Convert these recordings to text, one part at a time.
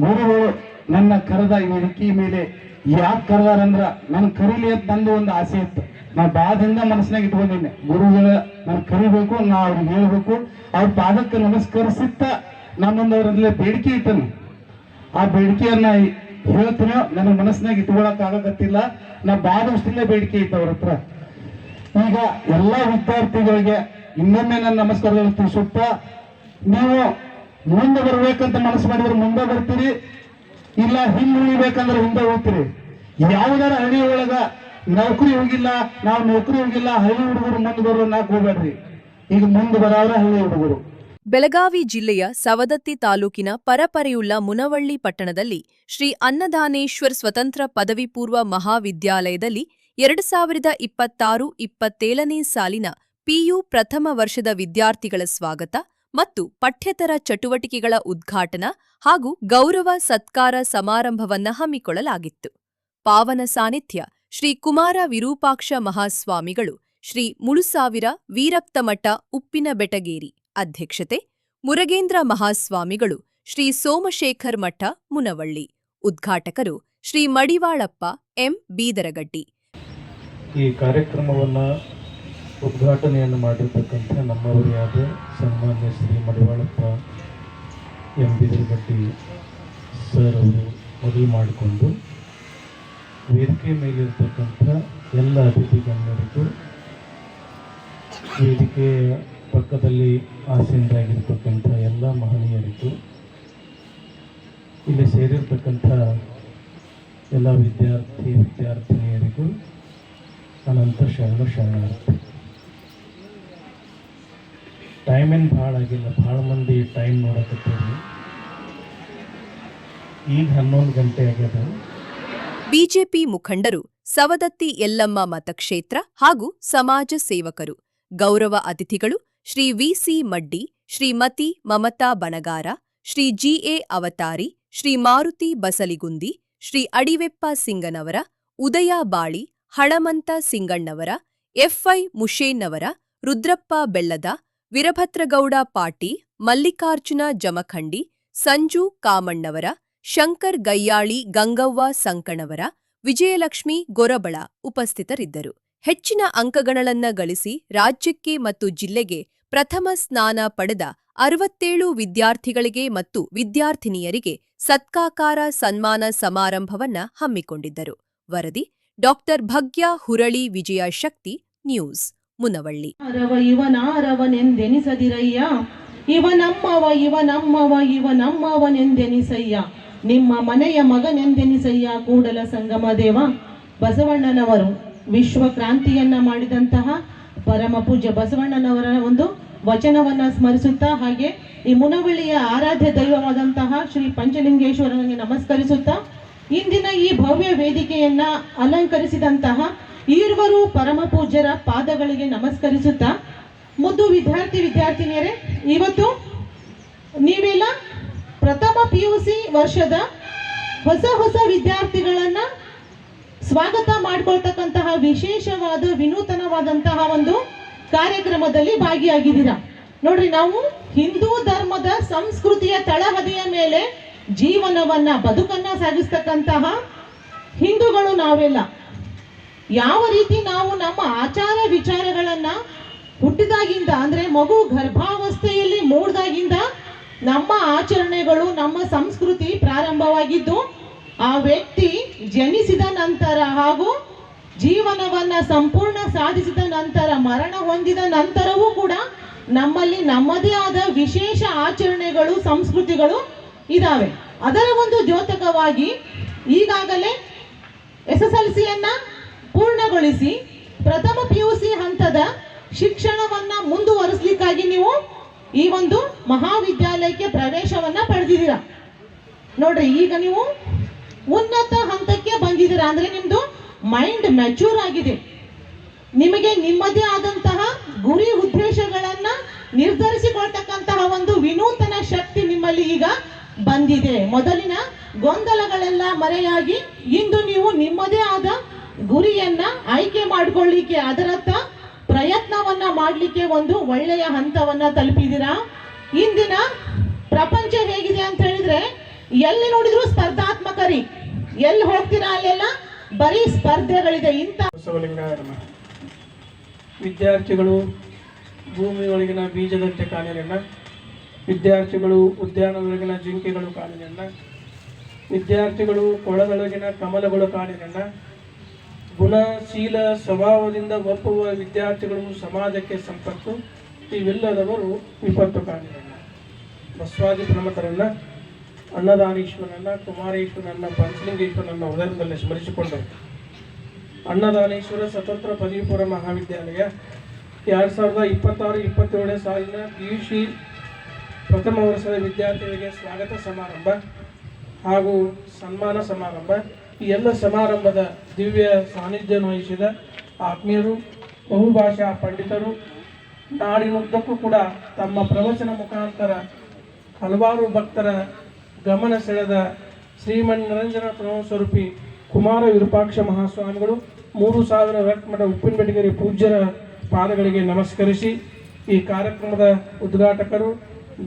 ಗುರುಗಳು ನನ್ನ ಕರೆದ ವೇದಿಕೆ ಮೇಲೆ ಯಾಕೆ ಕರೆದಾರಂದ್ರ ನನ್ ಕರೀಲಿ ಅಂತ ನಂದು ಒಂದು ಆಸೆ ಇತ್ತು. ನಾ ಬಾದಿಂದ ಮನಸ್ಸಿನಾಗ ಇಟ್ಕೊಂಡಿದ್ದೆ, ಗುರುಗಳ ನನ್ ಕರಿಬೇಕು, ನಾ ಅವ್ರಿಗೆ ಹೇಳ್ಬೇಕು, ಅವ್ರ ಪಾದಕ್ಕೆ ನಮಸ್ಕರಿಸಿತ್ತ ನಾನೊಂದು ಅವರಲ್ಲೇ ಬೇಡಿಕೆ ಇಟ್ಟನು. ಆ ಬೇಡಿಕೆಯನ್ನ ಹೇಳ್ತೀನೋ ನನ್ನ ಮನಸ್ಸಿನಾಗ ಇಟ್ಕೊಳಕ್ ಆಗಕತ್ತಿಲ್ಲ. ನಾ ಬಾದಷ್ಟಲ್ಲೇ ಬೇಡಿಕೆ ಇತ್ತು ಅವ್ರ ಹತ್ರ. ಈಗ ಎಲ್ಲಾ ವಿದ್ಯಾರ್ಥಿಗಳಿಗೆ ಇನ್ನೊಮ್ಮೆ ನನ್ನ ನಮಸ್ಕಾರಗಳು ತಿಳಿಸುತ್ತಾ, ನೀವು ಮುಂದೆ ಬರ್ಬೇಕಂತ ಮನಸ್ಸು ಮಾಡಿದ್ರೆ ಮುಂದೆ ಬರ್ತೀರಿ, ಇಲ್ಲ ಹಿಂದೆ ಉಳಿಬೇಕಂದ್ರೆ ಹಿಂದೆ ಹೋಗ್ತೀರಿ. ಯಾವುದಾರ ಹಳ್ಳಿ ಒಳಗ ನೌಕರಿ ಹೋಗಿಲ್ಲ, ನಾವು ನೌಕರಿ ಹೋಗಿಲ್ಲ, ಹಳ್ಳಿ ಹುಡುಗರು ಮುಂದೆ ಬರೋ ನಾಕ್ ಹೋಗ್ಬೇಡ್ರಿ. ಈಗ ಮುಂದೆ ಬರೋರ ಹಳ್ಳಿ ಹುಡುಗರು. ಬೆಳಗಾವಿ ಜಿಲ್ಲೆಯ ಸವದತ್ತಿ ತಾಲೂಕಿನ ಪರಪರೆಯುಳ್ಳ ಮುನವಳ್ಳಿ ಪಟ್ಟಣದಲ್ಲಿ ಶ್ರೀ ಅನ್ನದಾನೇಶ್ವರ್ ಸ್ವತಂತ್ರ ಪದವಿ ಪೂರ್ವ ಮಹಾವಿದ್ಯಾಲಯದಲ್ಲಿ 2026-27ನೇ ಸಾಲಿನ ಪಿಯು ಪ್ರಥಮ ವರ್ಷದ ವಿದ್ಯಾರ್ಥಿಗಳ ಸ್ವಾಗತ ಮತ್ತು ಪಠ್ಯೇತರ ಚಟುವಟಿಕೆಗಳ ಉದ್ಘಾಟನಾ ಹಾಗೂ ಗೌರವ ಸತ್ಕಾರ ಸಮಾರಂಭವನ್ನ ಹಮ್ಮಿಕೊಳ್ಳಲಾಗಿತ್ತು. ಪಾವನ ಸಾನ್ನಿಧ್ಯ ಶ್ರೀ ಕುಮಾರ ವಿರೂಪಾಕ್ಷ ಮಹಾಸ್ವಾಮಿಗಳು, ಶ್ರೀ ಮುಳುಸಾವಿರ ವೀರಕ್ತಮಠ ಉಪ್ಪಿನ ಬೆಟಗೇರಿ ಅಧ್ಯಕ್ಷತೆ, ಮುರಗೇಂದ್ರ ಮಹಾಸ್ವಾಮಿಗಳು, ಶ್ರೀ ಸೋಮಶೇಖರ್ ಮಠ ಮುನವಳ್ಳಿ, ಉದ್ಘಾಟಕರು ಶ್ರೀ ಮಡಿವಾಳಪ್ಪ ಎಂ ಬೀದರಗಡ್ಡಿ. ಈ ಕಾರ್ಯಕ್ರಮವನ್ನು ಉದ್ಘಾಟನೆಯನ್ನು ಮಾಡಿರ್ತಕ್ಕಂಥ ನಮ್ಮವರೇ ಆದ ಸನ್ಮಾನ್ಯ ಶ್ರೀ ಮಡಿವಾಳಪ್ಪ ಎಂ ಬೀದರಗಡ್ಡಿ ಸರ್ ಅವರು ಮೊದಲು ಮಾಡಿಕೊಂಡು, ವೇದಿಕೆ ಮೇಲಿರ್ತಕ್ಕಂಥ ಎಲ್ಲ ಅತಿಥಿ ಗಣ್ಯರಿಗೂ, ವೇದಿಕೆಯ ಪಕ್ಕದಲ್ಲಿ ಆಸೀನರಾಗಿರ್ತಕ್ಕಂಥ ಎಲ್ಲ ಮಹನೀಯರಿಗೂ, ಇಲ್ಲಿ ಸೇರಿರ್ತಕ್ಕಂಥ ಎಲ್ಲ ವಿದ್ಯಾರ್ಥಿನಿಯರಿಗೂ ಅನಂತ ಶರಣಾರ್ಥಿ. ಟೈಮ್ ಏನು ಭಾಳ ಆಗಿಲ್ಲ, ಭಾಳ ಮಂದಿ ಟೈಮ್ ನೋಡಕತ್ತೀವಿ. ಈಗ 11 ಗಂಟೆ ಆಗ್ಯದ. ಬಿಜೆಪಿ ಮುಖಂಡರು, ಸವದತ್ತಿ ಯಲ್ಲಮ್ಮ ಮತಕ್ಷೇತ್ರ ಹಾಗೂ ಸಮಾಜ ಸೇವಕರು, ಗೌರವ ಅತಿಥಿಗಳು ಶ್ರೀ ವಿಸಿ ಮಡ್ಡಿ, ಶ್ರೀಮತಿ ಮಮತಾ ಬಣಗಾರ, ಶ್ರೀ ಜಿಎ ಅವತಾರಿ, ಶ್ರೀ ಮಾರುತಿ ಬಸಲಿಗುಂದಿ, ಶ್ರೀ ಅಡಿವೆಪ್ಪ ಸಿಂಗನವರ, ಉದಯ ಬಾಳಿ, ಹಳಮಂತ ಸಿಂಗಣ್ಣವರ, ಎಫ್ಐ ಮುಷೇನ್ನವರ, ರುದ್ರಪ್ಪ ಬೆಳ್ಳದ, ವೀರಭದ್ರಗೌಡ ಪಾಟಿ, ಮಲ್ಲಿಕಾರ್ಜುನ ಜಮಖಂಡಿ, ಸಂಜು ಕಾಮಣ್ಣವರ, ಶಂಕರ್ ಗಯ್ಯಾಳಿ ಗಂಗವ್ವ ಸಂಕಣವರ, ವಿಜಯಲಕ್ಷ್ಮಿ ಗೊರಬಳ ಉಪಸ್ಥಿತರಿದ್ದರು. ಹೆಚ್ಚಿನ ಅಂಕಗಳನ್ನ ಗಳಿಸಿ ರಾಜ್ಯಕ್ಕೆ ಮತ್ತು ಜಿಲ್ಲೆಗೆ ಪ್ರಥಮ ಸ್ಥಾನ ಪಡೆದ 67 ವಿದ್ಯಾರ್ಥಿಗಳಿಗೆ ಮತ್ತು ವಿದ್ಯಾರ್ಥಿನಿಯರಿಗೆ ಸತ್ಕಾಕಾರ ಸನ್ಮಾನ ಸಮಾರಂಭವನ್ನ ಹಮ್ಮಿಕೊಂಡಿದ್ದರು. ವರದಿ ಡಾಕ್ಟರ್ ಭಗ್ಯ ಹುರಳಿ ವಿಜಯ ಶಕ್ತಿ ನ್ಯೂಸ್ ಮುನವಳ್ಳಿ. ಇವನಾರವನೆಂದೆನಿಸದಿರಯ್ಯ, ಇವನಮ್ಮವನೆಂದೆನಿಸಯ್ಯ, ನಿಮ್ಮ ಮನೆಯ ಮಗನೆಂದೆನಿಸಯ್ಯ. ಕೂಡಲ ಸಂಗಮ ದೇವ ಬಸವಣ್ಣನವರು ವಿಶ್ವ ಕ್ರಾಂತಿಯನ್ನ ಮಾಡಿದಂತಹ ಪರಮ ಪೂಜ್ಯ ಬಸವಣ್ಣನವರ ಒಂದು ವಚನವನ್ನ ಸ್ಮರಿಸುತ್ತಾ, ಹಾಗೆ ಈ ಮುನವಳ್ಳಿಯ ಆರಾಧ್ಯ ದೈವವಾದಂತಹ ಶ್ರೀ ಪಂಚಲಿಂಗೇಶ್ವರನಿಗೆ ನಮಸ್ಕರಿಸುತ್ತಾ, ಇಂದಿನ ಈ ಭವ್ಯ ವೇದಿಕೆಯನ್ನ ಅಲಂಕರಿಸಿದಂತಹ ಈರ್ವರು ಪರಮ ಪೂಜ್ಯರ ಪಾದಗಳಿಗೆ ನಮಸ್ಕರಿಸುತ್ತಾ, ಮುದ್ದು ವಿದ್ಯಾರ್ಥಿನಿಯರೇ, ಇವತ್ತು ನೀವೆಲ್ಲ ಪ್ರಥಮ PUC ವರ್ಷದ ಹೊಸ ವಿದ್ಯಾರ್ಥಿಗಳನ್ನ ಸ್ವಾಗತ ಮಾಡ್ಕೊಳ್ತಕ್ಕಂತಹ ವಿಶೇಷವಾದ ವಿನೂತನವಾದಂತಹ ಒಂದು ಕಾರ್ಯಕ್ರಮದಲ್ಲಿ ಭಾಗಿಯಾಗಿದ್ದೀರಾ. ನೋಡ್ರಿ, ನಾವು ಹಿಂದೂ ಧರ್ಮದ ಸಂಸ್ಕೃತಿಯ ತಳಹದಿಯ ಮೇಲೆ ಜೀವನವನ್ನ ಬದುಕನ್ನ ಸಾಗಿಸ್ತಕ್ಕಂತಹ ಹಿಂದೂಗಳು ನಾವೆಲ್ಲ. ಯಾವ ರೀತಿ ನಾವು ನಮ್ಮ ಆಚಾರ ವಿಚಾರಗಳನ್ನ ಹುಟ್ಟಿದಾಗಿಂದ, ಅಂದ್ರೆ ಮಗು ಗರ್ಭಾವಸ್ಥೆಯಲ್ಲಿ ಮೂಡಿದಾಗಿಂದ ನಮ್ಮ ಆಚರಣೆಗಳು, ನಮ್ಮ ಸಂಸ್ಕೃತಿ ಪ್ರಾರಂಭವಾಗಿದ್ದು, ಆ ವ್ಯಕ್ತಿ ಜನಿಸಿದ ನಂತರ ಹಾಗೂ ಜೀವನವನ್ನ ಸಂಪೂರ್ಣ ಸಾಧಿಸಿದ ನಂತರ, ಮರಣ ಹೊಂದಿದ ನಂತರವೂ ಕೂಡ ನಮ್ಮಲ್ಲಿ ನಮ್ಮದೇ ಆದ ವಿಶೇಷ ಆಚರಣೆಗಳು, ಸಂಸ್ಕೃತಿಗಳು ಇದಾವೆ. ಅದರ ಒಂದು ದ್ಯೋತಕವಾಗಿ ಈಗಾಗಲೇ SSLCಯನ್ನ ಪೂರ್ಣಗೊಳಿಸಿ ಪ್ರಥಮ PUC ಹಂತದ ಶಿಕ್ಷಣವನ್ನ ಮುಂದುವರಿಸಲಿಕ್ಕಾಗಿ ನೀವು ಈ ಒಂದು ಮಹಾವಿದ್ಯಾಲಯಕ್ಕೆ ಪ್ರವೇಶವನ್ನ ಪಡೆದಿದ್ದೀರಾ. ನೋಡ್ರಿ, ಈಗ ನೀವು ಉನ್ನತ ಹಂತಕ್ಕೆ ಬಂದಿದ್ದೀರಾ ಅಂದ್ರೆ ನಿಮ್ದು ಮೈಂಡ್ ಮೆಚೂರ್ ಆಗಿದೆ. ನಿಮಗೆ ನಿಮ್ಮದೇ ಆದಂತಹ ಗುರಿ ಉದ್ದೇಶಗಳನ್ನ ನಿರ್ಧರಿಸಿಕೊಳ್ತಕ್ಕಂತಹ ಒಂದು ವಿನೂತನ ಶಕ್ತಿ ನಿಮ್ಮಲ್ಲಿ ಈಗ ಬಂದಿದೆ. ಮೊದಲಿನ ಗೊಂದಲಗಳೆಲ್ಲ ಮರೆಯಾಗಿ ಇಂದು ನೀವು ನಿಮ್ಮದೇ ಆದ ಗುರಿಯನ್ನ ಆಯ್ಕೆ ಮಾಡಿಕೊಳ್ಳಿಕ್ಕೆ, ಅದರತ್ತ ಪ್ರಯತ್ನವನ್ನ ಮಾಡಲಿಕ್ಕೆ ಒಂದು ಒಳ್ಳೆಯ ಹಂತವನ್ನ ತಲುಪಿದ್ದೀರಾ. ಇಂದಿನ ಪ್ರಪಂಚ ಹೇಗಿದೆ ಅಂತ ಹೇಳಿದ್ರೆ, ಎಲ್ಲಿ ನೋಡಿದ್ರು ಸ್ಪರ್ಧಾತ್ಮಕರಿ, ಎಲ್ಲಿ ಹೋಗ್ತೀರಾ ಅಲ್ಲೆಲ್ಲ ಬರೀ ಸ್ಪರ್ಧೆಗಳಿದೆ. ಇಂಥ ವಿದ್ಯಾರ್ಥಿಗಳು ಭೂಮಿಯೊಳಗಿನ ಬೀಜದಂತೆ ಕಾಣಿರಲ್ಲ, ವಿದ್ಯಾರ್ಥಿಗಳು ಉದ್ಯಾನದೊಳಗಿನ ಜಿಂಕೆಗಳು ಕಾಣಿರಲ್ಲ, ವಿದ್ಯಾರ್ಥಿಗಳು ಕೊಳದೊಳಗಿನ ಕಮಲಗಳು ಕಾಣಿರಲ್ಲ. ಗುಣಶೀಲ ಸ್ವಭಾವದಿಂದ ಒಪ್ಪುವ ವಿದ್ಯಾರ್ಥಿಗಳು ಸಮಾಜಕ್ಕೆ ಸಂಪತ್ತು, ಇವೆಲ್ಲದವರು ವಿಪತ್ತು ಕಾಣಿರಲ್ಲ. ಬಸವಾದಿ ಪ್ರಮಥರನ್ನ, ಅನ್ನದಾನೇಶ್ವರನ್ನ, ಕುಮಾರೇಶ್ವರನ್ನ, ಪಂಚಲಿಂಗೇಶ್ವರನ್ನ ಉದಯದಲ್ಲಿ ಸ್ಮರಿಸಿಕೊಂಡು ಅನ್ನದಾನೇಶ್ವರ ಸ್ವತಂತ್ರ ಪದವಿ ಪೂರ್ವ ಮಹಾವಿದ್ಯಾಲಯ 2026-27 ಸಾಲಿನ PUC ಪ್ರಥಮ ವರ್ಷದ ವಿದ್ಯಾರ್ಥಿಗಳಿಗೆ ಸ್ವಾಗತ ಸಮಾರಂಭ ಹಾಗೂ ಸನ್ಮಾನ ಸಮಾರಂಭ. ಈ ಎಲ್ಲ ಸಮಾರಂಭದ ದಿವ್ಯ ಸಾನ್ನಿಧ್ಯವನ್ನು ವಹಿಸಿದ ಆತ್ಮೀಯರು, ಬಹುಭಾಷಾ ಪಂಡಿತರು, ನಾಡಿನುದ್ದಕ್ಕೂ ಕೂಡ ತಮ್ಮ ಪ್ರವಚನ ಮುಖಾಂತರ ಹಲವಾರು ಭಕ್ತರ ಗಮನ ಸೆಳೆದ ಶ್ರೀಮನ್ನಿರಂಜನ ಸ್ವರೂಪಿ ಕುಮಾರ ವಿರೂಪಾಕ್ಷ ಮಹಾಸ್ವಾಮಿಗಳು 3000 ರತ್ಮಠ ಉಪ್ಪಿನಬೆಟಗೇರಿ ಪೂಜ್ಯರ ಪಾದಗಳಿಗೆ ನಮಸ್ಕರಿಸಿ, ಈ ಕಾರ್ಯಕ್ರಮದ ಉದ್ಘಾಟಕರು,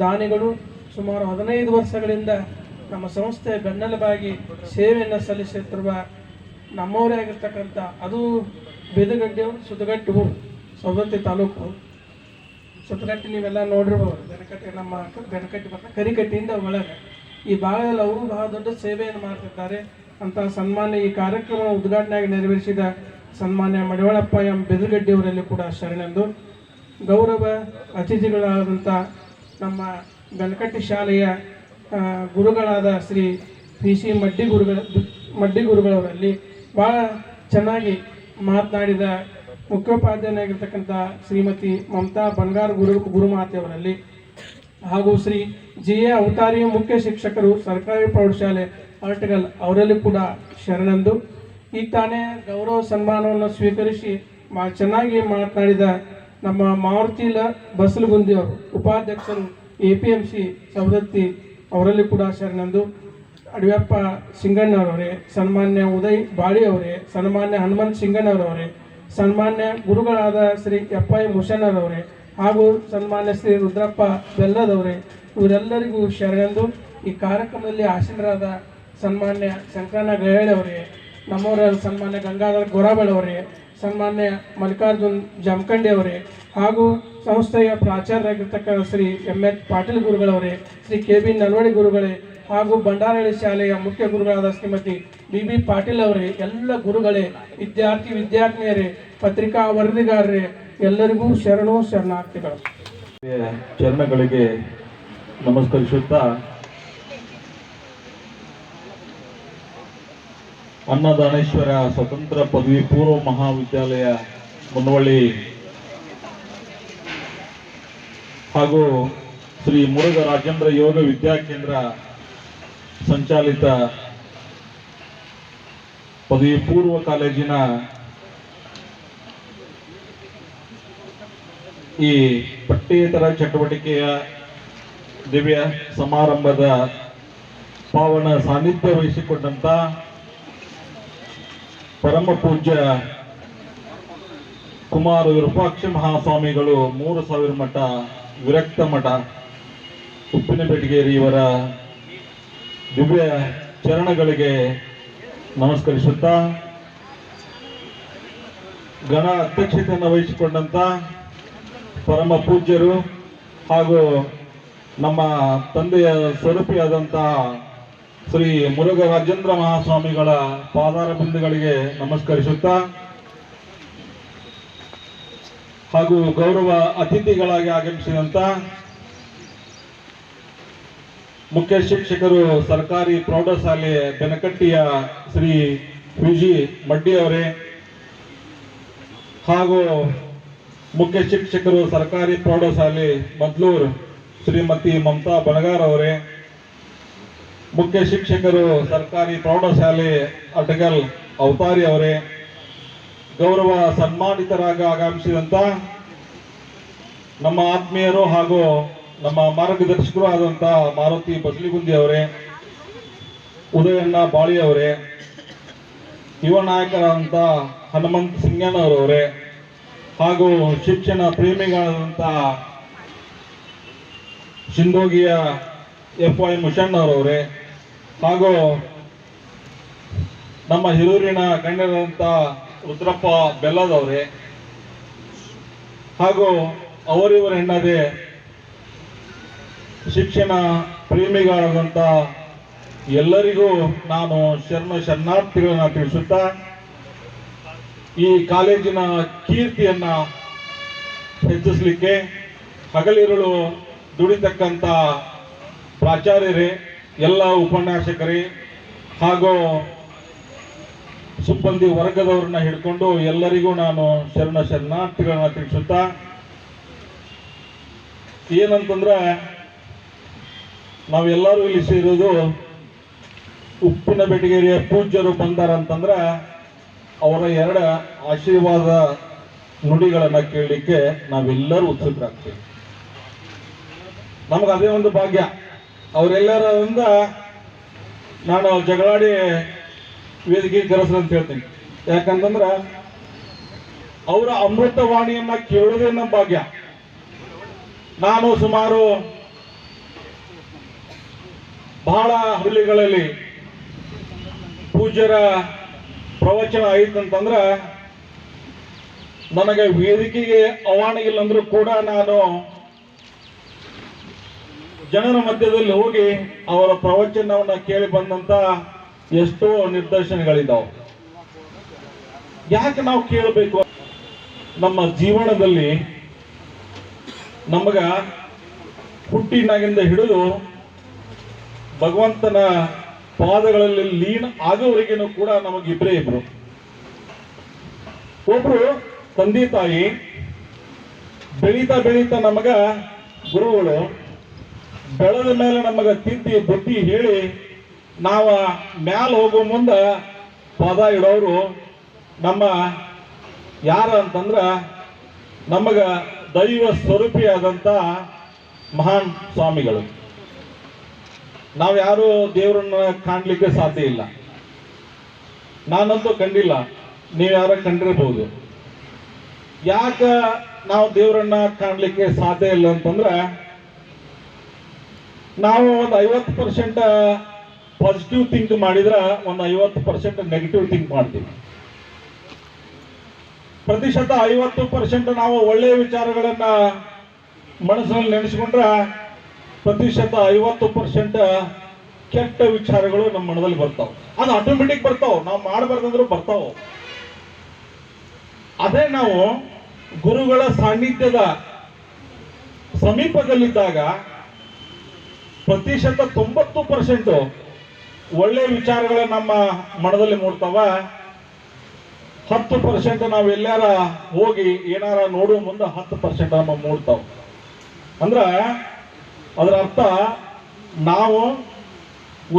ದಾನಿಗಳು, ಸುಮಾರು 15 ವರ್ಷಗಳಿಂದ ನಮ್ಮ ಸಂಸ್ಥೆಯ ಬೆನ್ನೆಲುಬಾಗಿ ಸೇವೆಯನ್ನು ಸಲ್ಲಿಸುತ್ತಿರುವ ನಮ್ಮವರೇ ಆಗಿರ್ತಕ್ಕಂಥ, ಅದು ಬೇದಗಡ್ಡೆಯವರು, ಸುತ್ತಗಟ್ಟಿ ಊರು, ಸವದತ್ತಿ ತಾಲೂಕು. ಸುತ್ತಗಟ್ಟಿ ನೀವೆಲ್ಲ ನೋಡಿರ್ಬೋದು, ಬೆನಕಟ್ಟಿ, ನಮ್ಮ ಬೆನಕಟ್ಟಿ ಬರ್ತಾರೆ ಕರಿಕಟ್ಟಿಯಿಂದ ಒಳಗೆ ಈ ಭಾಗದಲ್ಲಿ ಅವರು ಬಹಳ ದೊಡ್ಡ ಸೇವೆಯನ್ನು ಮಾಡ್ತಿದ್ದಾರೆ ಅಂತ ಸನ್ಮಾನ್ಯ ಈ ಕಾರ್ಯಕ್ರಮ ಉದ್ಘಾಟನೆಯಾಗಿ ನೆರವೇರಿಸಿದ ಸನ್ಮಾನ್ಯ ಮಡಿವಾಳಪ್ಪ ಎಂ ಬೆದರಗಡ್ಡಿಯವರಲ್ಲಿ ಕೂಡ ಶರಣೆಂದು, ಗೌರವ ಅತಿಥಿಗಳಾದಂಥ ನಮ್ಮ ಬೆನಕಟ್ಟಿ ಶಾಲೆಯ ಗುರುಗಳಾದ ಶ್ರೀ PC ಮಡ್ಡಿ ಗುರುಗಳವರಲ್ಲಿ ಭಾಳ ಚೆನ್ನಾಗಿ ಮಾತನಾಡಿದ ಮುಖ್ಯೋಪಾಧ್ಯಾಯನಾಗಿರ್ತಕ್ಕಂಥ ಶ್ರೀಮತಿ ಮಮತಾ ಬಂಗಾರ ಗುರುಮಾತೆಯವರಲ್ಲಿ ಹಾಗೂ ಶ್ರೀ GA ಅವತಾರಿಯ ಮುಖ್ಯ ಶಿಕ್ಷಕರು ಸರ್ಕಾರಿ ಪ್ರೌಢಶಾಲೆ ಅರಟಗಲ್ ಅವರಲ್ಲಿ ಕೂಡ ಶರಣೆಂದು, ಈಗ ತಾನೇ ಗೌರವ ಸನ್ಮಾನವನ್ನು ಸ್ವೀಕರಿಸಿ ಚೆನ್ನಾಗಿ ಮಾತನಾಡಿದ ನಮ್ಮ ಮಾರುತಿಲ ಬಸಲಗುಂದಿಯವರು ಉಪಾಧ್ಯಕ್ಷರು APMC ಸವದತ್ತಿ ಅವರಲ್ಲಿ ಕೂಡ ಶರಣೆಂದು, ಅಡಿಯಪ್ಪ ಸಿಂಗಣ್ಣವರವರೇ, ಸನ್ಮಾನ್ಯ ಉದಯ್ ಬಾಳಿ ಅವರೇ, ಸನ್ಮಾನ್ಯ ಹನುಮಂತ್ ಸಿಂಗಣ್ಣವರವರೇ, ಸನ್ಮಾನ್ಯ ಗುರುಗಳಾದ ಶ್ರೀ FI ಮುಷಣ್ಣರವರೇ ಹಾಗೂ ಸನ್ಮಾನ್ಯ ಶ್ರೀ ರುದ್ರಪ್ಪ ಬೆಲ್ಲದವರೇ, ಇವರೆಲ್ಲರಿಗೂ ಶರಣೆಂದು, ಈ ಕಾರ್ಯಕ್ರಮದಲ್ಲಿ ಆಸೀನರಾದ ಸನ್ಮಾನ್ಯ ಶಂಕರಣ್ಣ ಗಯಳವರೇ, ನಮ್ಮವರ ಸನ್ಮಾನ್ಯ ಗಂಗಾಧರ ಗೊರಾಬೆಳವರೇ, ಸನ್ಮಾನ್ಯ ಮಲ್ಲಿಕಾರ್ಜುನ್ ಜಮಖಂಡಿ ಅವರೇ ಹಾಗೂ ಸಂಸ್ಥೆಯ ಪ್ರಾಚಾರ್ಯರಾಗಿರ್ತಕ್ಕ ಶ್ರೀ MH ಪಾಟೀಲ್ ಗುರುಗಳವರೇ, ಶ್ರೀ KB ನಲ್ವಡಿ ಗುರುಗಳೇ ಹಾಗೂ ಬಂಡಾರಹಳ್ಳಿ ಶಾಲೆಯ ಮುಖ್ಯ ಗುರುಗಳಾದ ಶ್ರೀಮತಿ BB ಪಾಟೀಲ್ ಅವರೇ, ಎಲ್ಲ ಗುರುಗಳೇ, ವಿದ್ಯಾರ್ಥಿನಿಯರೇ, ಪತ್ರಿಕಾ ವರದಿಗಾರರೇ, ಎಲ್ಲರಿಗೂ ಶರಣಾರ್ಥಿಗಳು. ಚರಣಗಳಿಗೆ ನಮಸ್ಕರಿಸುತ್ತಾ, ಅನ್ನದಾನೇಶ್ವರ ಸ್ವತಂತ್ರ ಪದವಿ ಪೂರ್ವ ಮಹಾವಿದ್ಯಾಲಯ ಮುನ್ನವಳ್ಳಿ ಹಾಗೂ ಶ್ರೀ ಮುರುಘ ರಾಜೇಂದ್ರ ಯೋಗ ವಿದ್ಯಾಕೇಂದ್ರ ಸಂಚಾಲಿತ ಪದವಿ ಪೂರ್ವ ಕಾಲೇಜಿನ ಈ ಪಠ್ಯೇತರ ಚಟುವಟಿಕೆಯ ದಿವ್ಯ ಸಮಾರಂಭದ ಪಾವನ ಸಾನ್ನಿಧ್ಯ ವಹಿಸಿಕೊಂಡಂತ ಪರಮ ಪೂಜ್ಯ ಕುಮಾರ ವಿರೂಪಾಕ್ಷ ಮಹಾಸ್ವಾಮಿಗಳು 3000 ಮಠ ವಿರಕ್ತ ಮಠ ಉಪ್ಪಿನಬೆಟಗೇರಿ ಇವರ ದಿವ್ಯ ಚರಣಗಳಿಗೆ ನಮಸ್ಕರಿಸುತ್ತಾ, ಗಣ ಅಧ್ಯಕ್ಷತೆಯನ್ನು ವಹಿಸಿಕೊಂಡಂತ ಪರಮ ಪೂಜ್ಯರು ಹಾಗೂ ನಮ್ಮ ತಂದೆಯ ಸ್ವರೂಪಿಯಾದಂತಹ ಶ್ರೀ ಮುರುಘ ರಾಜೇಂದ್ರ ಮಹಾಸ್ವಾಮಿಗಳ ಪಾದಾರ ಬಿಂದುಗಳಿಗೆ ನಮಸ್ಕರಿಸುತ್ತಾ, ಹಾಗೂ ಗೌರವ ಅತಿಥಿಗಳಾಗಿ ಆಗಮಿಸಿದಂತ ಮುಖ್ಯ ಶಿಕ್ಷಕರು ಸರ್ಕಾರಿ ಪ್ರೌಢಶಾಲೆ ಬೆನಕಟ್ಟಿಯ ಶ್ರೀ VG ಮಡ್ಡಿ ಅವರೇ ಹಾಗೂ ಮುಖ್ಯ ಶಿಕ್ಷಕರು ಸರ್ಕಾರಿ ಪ್ರೌಢಶಾಲೆ ಮದ್ಲೂರ್ ಶ್ರೀಮತಿ ಮಮತಾ ಬಣಗಾರ್ ಅವರೇ, ಮುಖ್ಯ ಶಿಕ್ಷಕರು ಸರ್ಕಾರಿ ಪ್ರೌಢಶಾಲೆ ಅಟಗಲ್ ಅವತಾರಿ ಅವರೇ, ಗೌರವ ಸನ್ಮಾನಿತರಾಗಿ ಆಗಮಿಸಿದಂತ ನಮ್ಮ ಆತ್ಮೀಯರು ಹಾಗೂ ನಮ್ಮ ಮಾರ್ಗದರ್ಶಕರು ಆದಂತ ಮಾರುತಿ ಬಸಲಿಗುಂದಿ ಅವರೇ, ಉದಯಣ್ಣ ಬಾಳಿ ಅವರೇ, ಯುವ ನಾಯಕರಾದಂಥ ಹನುಮಂತ್ ಸಿಂಗಣ್ಣವರವರೇ ಹಾಗೂ ಶಿಕ್ಷಣ ಪ್ರೇಮಿಗಳಾದಂಥ ಶಿಂದೋಗಿಯ FY ಮುಷಣ್ಣವರವರೇ ಹಾಗೂ ನಮ್ಮ ಹಿರೂರಿನ ಗಣ್ಯರಾದಂಥ ರುದ್ರಪ್ಪ ಬೆಲ್ಲದವರೇ ಹಾಗೂ ಅವರಿವರೆನ್ನದೇ ಶಿಕ್ಷಣ ಪ್ರೇಮಿಗಳಾದಂಥ ಎಲ್ಲರಿಗೂ ನಾನು ಶರಣಾರ್ಥಿಗಳನ್ನ ತಿಳಿಸುತ್ತಾ ಈ ಕಾಲೇಜಿನ ಕೀರ್ತಿಯನ್ನ ಹೆಚ್ಚಿಸಲಿಕ್ಕೆ ಹಗಲಿರುಳು ದುಡಿತಕ್ಕಂಥ ಪ್ರಾಚಾರ್ಯರೇ, ಎಲ್ಲ ಉಪನ್ಯಾಸಕರೇ ಹಾಗೂ ಸಿಬ್ಬಂದಿ ವರ್ಗದವ್ರನ್ನ ಹಿಡ್ಕೊಂಡು ಎಲ್ಲರಿಗೂ ನಾನು ಶರಣಾರ್ಥಿಗಳನ್ನ ತಿಳಿಸುತ್ತಾ, ಏನಂತಂದ್ರೆ ನಾವೆಲ್ಲರೂ ಇಲ್ಲಿ ಸೇರೋದು ಉಪ್ಪಿನ ಬೆಟಗೇರಿಯ ಪೂಜ್ಯರು ಬಂದಾರಂತಂದ್ರೆ ಅವರ ಎರಡು ಆಶೀರ್ವಾದ ನುಡಿಗಳನ್ನ ಕೇಳಲಿಕ್ಕೆ ನಾವೆಲ್ಲರೂ ಉತ್ಸುಕರಾಗ್ತೀವಿ. ನಮ್ಗೆ ಅದೇ ಒಂದು ಭಾಗ್ಯ. ಅವರೆಲ್ಲರಿಂದ ನಾನು ಜಗಳಾಡಿ ವೇದಿಕೆ ಕರೆಸ್ರಂತ ಹೇಳ್ತೀನಿ. ಯಾಕಂತಂದ್ರೆ ಅವರ ಅಮೃತವಾಣಿಯನ್ನ ಕೇಳೋದೇ ನಮ್ಮ ಭಾಗ್ಯ. ನಾನು ಸುಮಾರು ಬಹಳ ಹಳ್ಳಿಗಳಲ್ಲಿ ಪೂಜ್ಯರ ಪ್ರವಚನ ಆಯ್ತಂತಂದ್ರೆ ನನಗೆ ವೇದಿಕೆಗೆ ಆಹ್ವಾನಿಗಿಲ್ಲ ಅಂದ್ರೂ ಕೂಡ ನಾನು ಜನರ ಮಧ್ಯದಲ್ಲಿ ಹೋಗಿ ಅವರ ಪ್ರವಚನವನ್ನ ಕೇಳಿ ಬಂದಂತ ಎಷ್ಟೋ ನಿದರ್ಶನಗಳಿದ್ದಾವೆ. ಯಾಕೆ ನಾವು ಕೇಳಬೇಕು? ನಮ್ಮ ಜೀವನದಲ್ಲಿ ನಮಗ ಹುಟ್ಟಿನಾಗಿಂದ ಹಿಡಿದು ಭಗವಂತನ ಪಾದಗಳಲ್ಲಿ ಲೀನ ಆಗೋವರೆಗೇನು ಕೂಡ ನಮಗಿಬ್ಬರೇ ಇಬ್ರು. ಒಬ್ರು ತಂದೆ ತಾಯಿ, ಬೆಳೀತಾ ಬೆಳೀತಾ ನಮಗ ಗುರುಗಳು, ಬೆಳೆದ ಮೇಲೆ ನಮಗ ತಿದ್ದಿ ಬುದ್ಧಿ ಹೇಳಿ ನಾವು ಮ್ಯಾಲ ಹೋಗೋ ಮುಂದೆ ಪಾದ ಇಡೋರು ನಮ್ಮ ಯಾರ ಅಂತಂದ್ರ ನಮಗ ದೈವ ಸ್ವರೂಪಿಯಾದಂಥ ಮಹಾನ್ ಸ್ವಾಮಿಗಳು. ನಾವ್ಯಾರು ದೇವರನ್ನ ಕಾಣ್ಲಿಕ್ಕೆ ಸಾಧ್ಯ ಇಲ್ಲ. ನಾನಂತೂ ಕಂಡಿಲ್ಲ, ನೀವ್ಯಾರ ಕಂಡಿರ್ಬೋದು. ಯಾಕ ನಾವು ದೇವರನ್ನ ಕಾಣ್ಲಿಕ್ಕೆ ಸಾಧ್ಯ ಇಲ್ಲ ಅಂತಂದ್ರೆ ನಾವು ಒಂದು 50% ಪಾಸಿಟಿವ್ ಥಿಂಕ್ ಮಾಡಿದ್ರೆ ಒಂದು 50% ನೆಗೆಟಿವ್ ಥಿಂಕ್ ಮಾಡ್ತೀವಿ. ಪ್ರತಿಶತ 50% ನಾವು ಒಳ್ಳೆಯ ವಿಚಾರಗಳನ್ನ ಮನಸ್ಸಿನಲ್ಲಿ ನೆನೆಸ್ಕೊಂಡ್ರೆ ಪ್ರತಿಶತ 50% ಕೆಟ್ಟ ವಿಚಾರಗಳು ನಮ್ಮ ಮನದಲ್ಲಿ ಬರ್ತಾವ. ಅದು ಆಟೋಮೆಟಿಕ್ ಬರ್ತಾವ, ನಾವು ಮಾಡಬಾರ್ದಂದ್ರೂ ಬರ್ತಾವ. ಅದೇ ನಾವು ಗುರುಗಳ ಸಾನ್ನಿಧ್ಯದ ಸಮೀಪದಲ್ಲಿದ್ದಾಗ ಪ್ರತಿಶತ 90% ಒಳ್ಳೆ ವಿಚಾರಗಳು ನಮ್ಮ ಮನದಲ್ಲಿ ಮೂಡ್ತಾವ. 10% ನಾವು ಎಲ್ಲಾರ ಹೋಗಿ ಏನಾರ ನೋಡುವ ಮುಂದೆ 10% ನಮ್ಮ ಮೂಡ್ತಾವ. ಅಂದ್ರ ಅದರ ಅರ್ಥ ನಾವು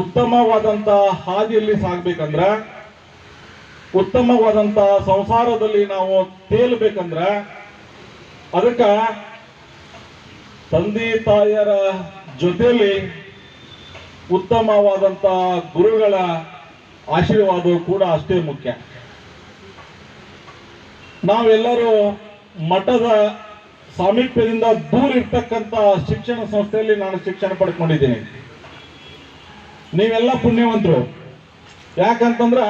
ಉತ್ತಮವಾದಂತ ಹಾದಿಯಲ್ಲಿ ಸಾಗ್ಬೇಕಂದ್ರ, ಉತ್ತಮವಾದಂತ ಸಂಸಾರದಲ್ಲಿ ನಾವು ತೇಲ್ಬೇಕಂದ್ರ ಅದಕ್ಕ ತಂದೆ ತಾಯಿಯರ ಜೊತೆಯಲ್ಲಿ ಉತ್ತಮವಾದಂತ ಗುರುಗಳ ಆಶೀರ್ವಾದವು ಕೂಡ ಅಷ್ಟೇ ಮುಖ್ಯ. ನಾವೆಲ್ಲರೂ ಮಠದ ಸಾಮೀಪ್ಯದಿಂದ ದೂರ ಇರ್ತಕ್ಕಂಥ ಶಿಕ್ಷಣ ಸಂಸ್ಥೆಯಲ್ಲಿ ನಾನು ಶಿಕ್ಷಣ ಪಡ್ಕೊಂಡಿದ್ದೀನಿ. ನೀವೆಲ್ಲ ಪುಣ್ಯವಂತರು. ಯಾಕಂತಂದ್ರ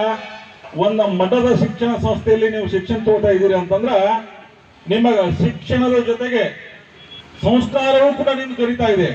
ಒಂದು ಮಠದ ಶಿಕ್ಷಣ ಸಂಸ್ಥೆಯಲ್ಲಿ ನೀವು ಶಿಕ್ಷಣ ತಗೋತಾ ಇದ್ದೀರಿ ಅಂತಂದ್ರ ನಿಮಗ ಶಿಕ್ಷಣದ ಜೊತೆಗೆ ಸಂಸ್ಕಾರವೂ ಕೂಡ ನಿಮ್ಗೆ ದೊರೀತಾ ಇದೆ.